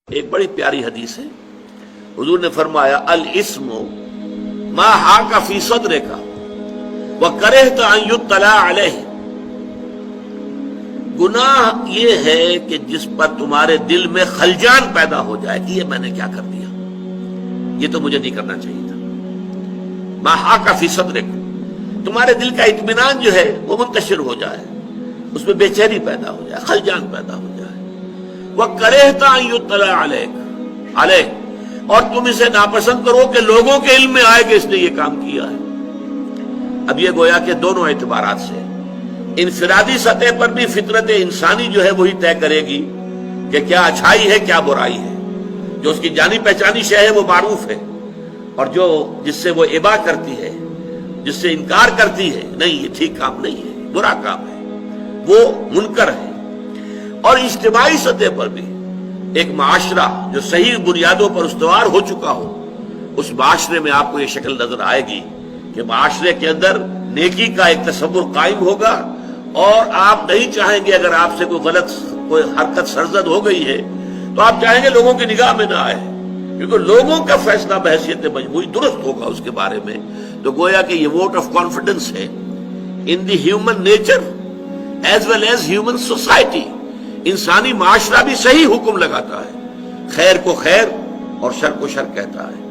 ایک بڑی پیاری حدیث ہے، حضور نے فرمایا الاسم ما حاک فی صدرک وکرہت ان یطلع علیہ، گناہ یہ ہے کہ جس پر تمہارے دل میں خلجان پیدا ہو جائے کہ یہ میں نے کیا کر دیا، یہ تو مجھے نہیں کرنا چاہیے تھا۔ ما حاک فی صدرک، تمہارے دل کا اطمینان جو ہے وہ منتشر ہو جائے، اس میں بے چینی پیدا ہو جائے، خلجان پیدا ہو جائے۔ وَكَرِهْتَ أَن يُطَّلَعَ عَلَيْكَ، اور تم اسے ناپسند کرو کہ لوگوں کے علم میں آئے کہ اس نے یہ کام کیا ہے۔ اب یہ گویا کہ دونوں اعتبارات سے انفرادی سطح پر بھی فطرت انسانی جو ہے وہی طے کرے گی کہ کیا اچھائی ہے کیا برائی ہے۔ جو اس کی جانی پہچانی شے ہے وہ معروف ہے، اور جو جس سے وہ ابا کرتی ہے، جس سے انکار کرتی ہے نہیں یہ ٹھیک کام نہیں ہے، برا کام ہے، وہ منکر ہے۔ اور اجتماعی سطح پر بھی ایک معاشرہ جو صحیح بنیادوں پر استوار ہو چکا ہو، اس معاشرے میں آپ کو یہ شکل نظر آئے گی کہ معاشرے کے اندر نیکی کا ایک تصور قائم ہوگا، اور آپ نہیں چاہیں گے اگر آپ سے کوئی حرکت سرزد ہو گئی ہے تو آپ چاہیں گے لوگوں کی نگاہ میں نہ آئے، کیونکہ لوگوں کا فیصلہ بحیثیت مجموعی درست ہوگا اس کے بارے میں۔ تو گویا کہ یہ ووٹ آف کانفیڈنس ہے in the human nature as well as human society. انسانی معاشرہ بھی صحیح حکم لگاتا ہے، خیر کو خیر اور شر کو شر کہتا ہے۔